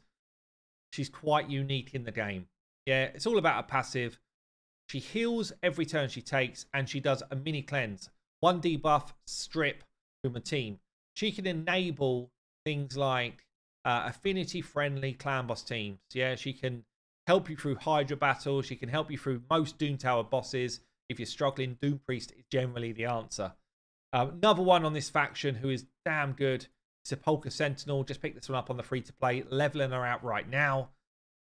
she's quite unique in the game. Yeah, it's all about a passive. She heals every turn she takes, and she does a mini cleanse. 1 debuff strip from a team. She can enable things like affinity-friendly clan boss teams. Yeah, she can help you through Hydra battles. She can help you through most Doom Tower bosses. If you're struggling, Doom Priest is generally the answer. Another one on this faction who is damn good. Sepulchre Sentinel. Just picked this one up on the free-to-play. Leveling her out right now.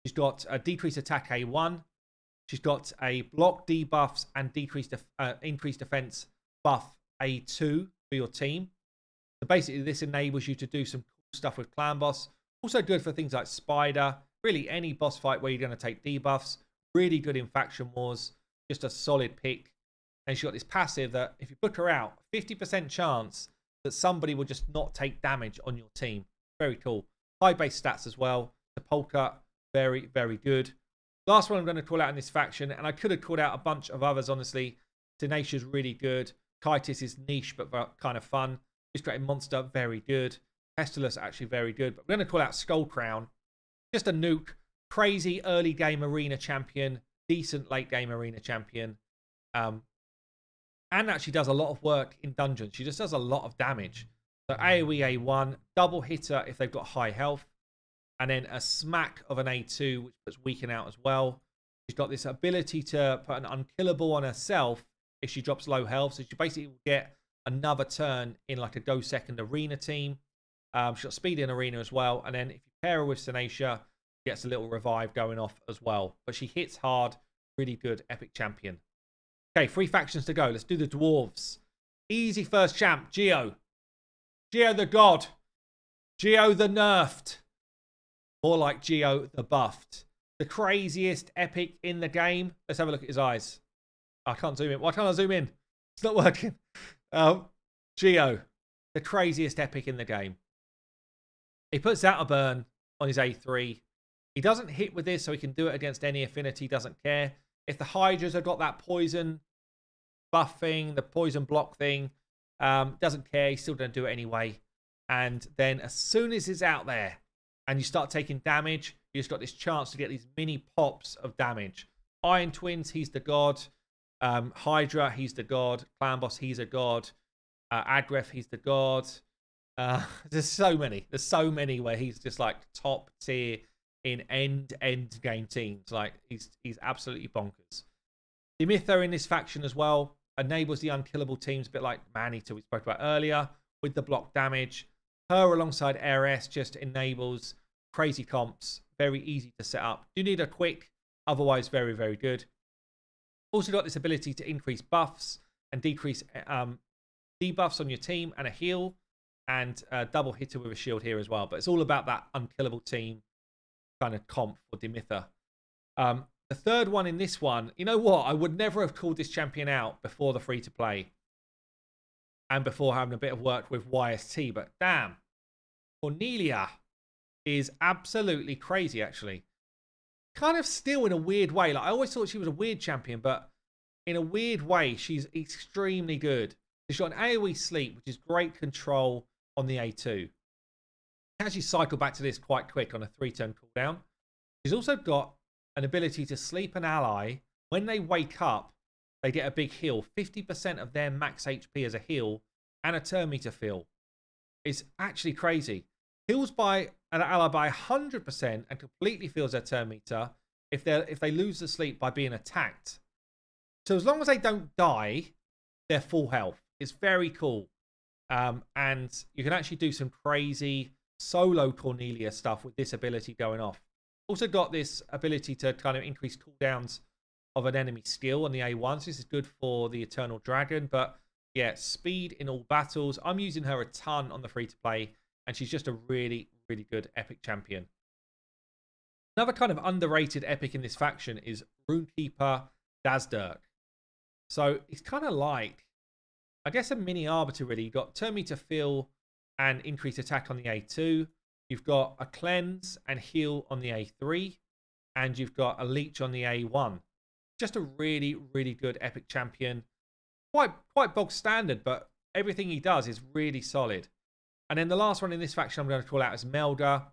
She's got a decreased attack A1. She's got a block debuffs and increased defense buff A2 for your team. So basically, this enables you to do some cool stuff with Clan Boss. Also good for things like Spider. Really, any boss fight where you're going to take debuffs. Really good in Faction Wars. Just a solid pick. And she's got this passive that if you book her out, 50% chance that somebody will just not take damage on your team. Very cool. High base stats as well. The Polka, very, very good. Last one I'm going to call out in this faction, and I could have called out a bunch of others, honestly. Tenacia's really good. Kytis is niche, but kind of fun. Discreting Monster, very good. Pestilus, actually very good. But we're going to call out Skullcrown. Just a nuke. Crazy early game arena champion. Decent late game arena champion. And actually does a lot of work in dungeons. She just does a lot of damage. So AoE A1, double hitter if they've got high health. And then a smack of an A2, which puts Weaken out as well. She's got this ability to put an unkillable on herself if she drops low health. So she basically will get another turn in like a go second arena team. She's got speed in arena as well. And then if you pair her with Tenacia, she gets a little revive going off as well. But she hits hard. Really good epic champion. Okay, 3 factions to go. Let's do the Dwarves. Easy first champ, Geo. Geo the God. Geo the Nerfed. More like Geo the Buffed. The craziest epic in the game. Let's have a look at his eyes. I can't zoom in. Why can't I zoom in? It's not working. Geo. The craziest epic in the game. He puts out a burn on his A3. He doesn't hit with this, so he can do it against any affinity. Doesn't care. If the Hydras have got that poison buff thing, the poison block thing, doesn't care. He's still going to do it anyway. And then as soon as it's out there and you start taking damage, you just got this chance to get these mini pops of damage. Iron Twins, he's the god. Hydra, he's the god. Clan Boss, he's a god. Agref, he's the god. There's so many. There's so many where he's just like top tier in end game teams. Like he's absolutely bonkers. Dimitho in this faction as well enables the unkillable teams, a bit like Maneater we spoke about earlier, with the block damage. Her alongside Heiress just enables crazy comps. Very easy to set up. You need a quick, otherwise very, very good. Also got this ability to increase buffs and decrease debuffs on your team and a heal, and a double hitter with a shield here as well. But it's all about that unkillable team kind of comp for Demitha. The third one in this one, you know what? I would never have called this champion out before the free-to-play and before having a bit of work with YST, but damn, Cornelia is absolutely crazy, actually. Kind of still in a weird way. Like, I always thought she was a weird champion, but in a weird way, she's extremely good. She's got an AoE sleep, which is great control on the A2. Actually cycle back to this quite quick on a 3-turn cooldown. She's also got an ability to sleep an ally. When they wake up, they get a big heal. 50% of their max HP as a heal and a turn meter fill. It's actually crazy. Heals by an ally by 100% and completely fills their turn meter if they lose the sleep by being attacked. So as long as they don't die, they're full health. It's very cool. And you can actually do some crazy solo Cornelia stuff with this ability going off. Also got this ability to kind of increase cooldowns of an enemy skill on the A1. So this is good for the Eternal Dragon. But yeah, speed in all battles. I'm using her a ton on the free-to-play. And she's just a really, really good epic champion. Another kind of underrated epic in this faction is Runekeeper Dazdirk. So it's kind of like, I guess, a mini Arbiter, really. You've got turn meter fill and increase attack on the A2. You've got a cleanse and heal on the A3. And you've got a leech on the A1. Just a really, really good epic champion. Quite bog standard, but everything he does is really solid. And then the last one in this faction I'm going to call out is Melda.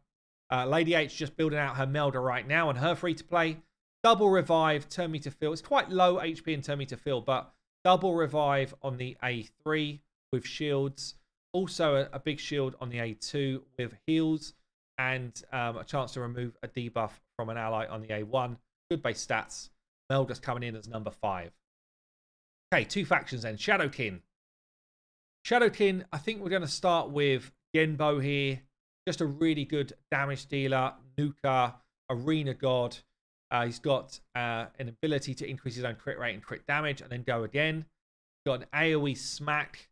Lady H just building out her Melda right now on her free-to-play. Double revive, turn meter fill. It's quite low HP and turn meter fill, but double revive on the A3 with shields. Also a big shield on the A2 with heals. And a chance to remove a debuff from an ally on the A1. Good base stats. Melda's coming in as number 5. Okay, 2 factions then. Shadowkin. Shadowkin, I think we're going to start with Genbo here. Just a really good damage dealer, nuker, arena god. He's got an ability to increase his own crit rate and crit damage and then go again. He's got an AoE smack,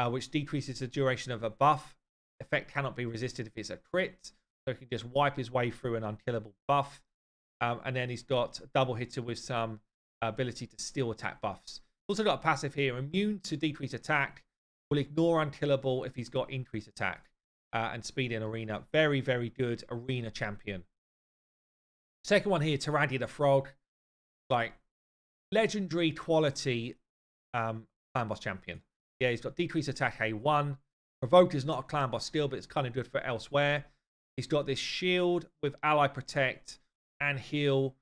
which decreases the duration of a buff. Effect cannot be resisted if it's a crit. So he can just wipe his way through an unkillable buff. And then he's got a double hitter with some ability to steal attack buffs. Also got a passive here, immune to decreased attack. Will ignore unkillable if he's got increased attack and speed in arena. Very, very good arena champion. Second one here, Taradia the Frog. Like, legendary quality clan boss champion. Yeah, he's got decreased attack A1. Provoke is not a clan boss skill, but it's kind of good for elsewhere. He's got this shield with ally protect and heal.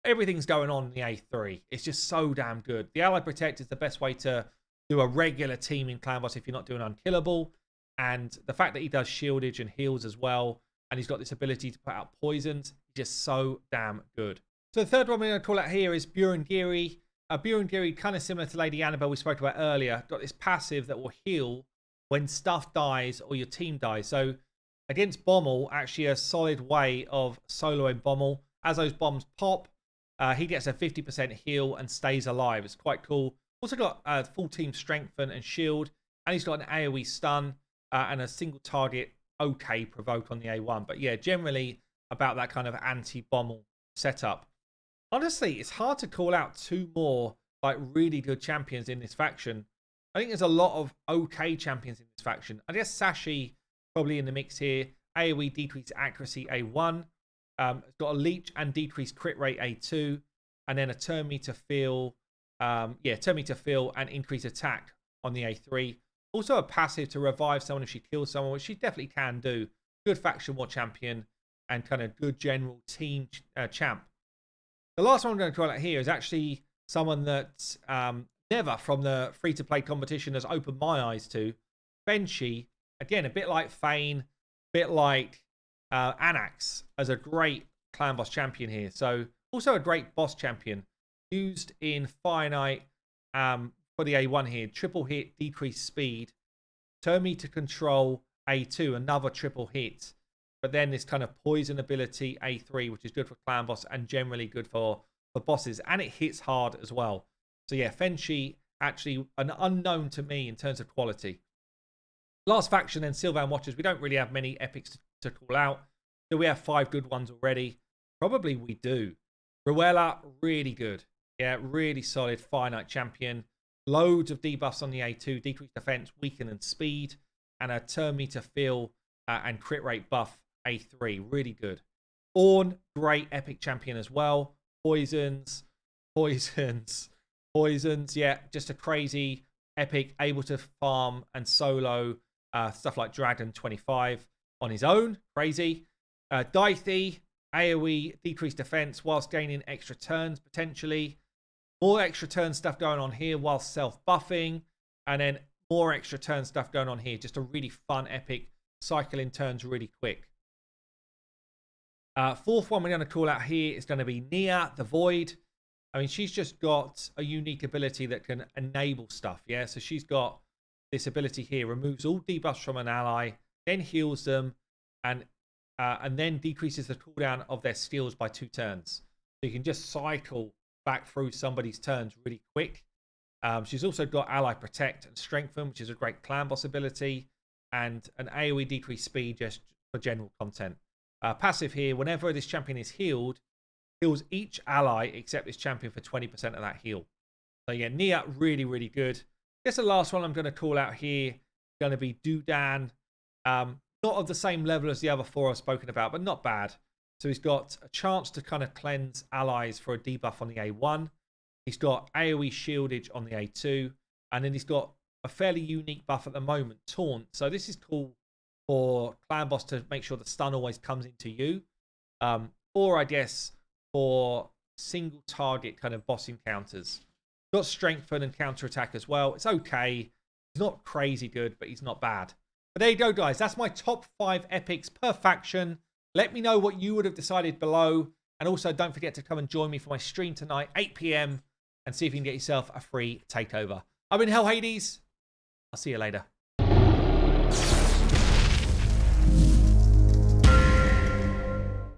Everything's going on in the A3. It's just so damn good. The ally protect is the best way to do a regular team in clan boss if you're not doing unkillable. And the fact that he does shieldage and heals as well, and he's got this ability to put out poisons, just so damn good. So the third one we're going to call out here is Burungiri. Burungiri, kind of similar to Lady Annabelle we spoke about earlier, got this passive that will heal when stuff dies or your team dies. So against Bommel, actually a solid way of soloing Bommel. As those bombs pop, he gets a 50% heal and stays alive. It's quite cool. Also got full team strengthen and shield, and he's got an AoE stun and a single target OK provoke on the A1. But yeah, generally about that kind of anti-Bommel setup. Honestly, it's hard to call out 2 more like really good champions in this faction. I think there's a lot of OK champions in this faction. I guess Sashi probably in the mix here. AoE decreased accuracy A1. It's got a leech and decreased crit rate A2, and then a turn meter fill. Turn meter fill and increase attack on the A3. Also a passive to revive someone if she kills someone, which she definitely can do. Good faction war champion and kind of good general team champ. The last one I'm going to call out here is actually someone that never from the free-to-play competition has opened my eyes to. Benchy, again, a bit like Fane, a bit like Anax as a great clan boss champion here. So also a great boss champion. Used in Finite for the A1 here. Triple hit, decreased speed. Turn me to control A2, another triple hit. But then this kind of poison ability A3, which is good for clan boss and generally good for for bosses, and it hits hard as well. So yeah, Fenshi, actually an unknown to me in terms of quality. Last faction then, Sylvan Watchers. We don't really have many epics to call out. Do we have 5 good ones already? Probably we do. Ruella, really good. Yeah, really solid finite champion. Loads of debuffs on the A2, decreased defense, weaken and speed, and a turn meter feel and crit rate buff A3. Really good. Orn, great epic champion as well. Poisons. Yeah, just a crazy epic, able to farm and solo stuff like Dragon 25 on his own. Crazy. Daithi, AoE, decreased defense whilst gaining extra turns potentially. More extra turn stuff going on here whilst self-buffing. And then more extra turn stuff going on here. Just a really fun epic, cycling turns really quick. Fourth one we're going to call out here is going to be Nia, the Void. I mean, she's just got a unique ability that can enable stuff, yeah? So she's got this ability here, removes all debuffs from an ally, then heals them, and then decreases the cooldown of their steals by 2 turns. So you can just cycle back through somebody's turns really quick. She's also got Ally Protect and Strengthen, which is a great clan boss ability, and an AoE decreased speed just for general content. Passive here, whenever this champion is healed, heals each ally except this champion for 20% of that heal. So yeah, Nia, really, really good. I guess the last one I'm going to call out here is going to be Dudan. Not of the same level as the other 4 I've spoken about, but not bad. So he's got a chance to kind of cleanse allies for a debuff on the A1. He's got AoE shieldage on the A2. And then he's got a fairly unique buff at the moment, Taunt. So this is cool for clan boss to make sure the stun always comes into you. Or I guess for single target kind of boss encounters. Got Strengthen and counter attack as well. It's okay. He's not crazy good, but he's not bad. But there you go, guys. That's my top 5 epics per faction. Let me know what you would have decided below. And also, don't forget to come and join me for my stream tonight, 8 PM, and see if you can get yourself a free takeover. I've been Hell Hades. I'll see you later.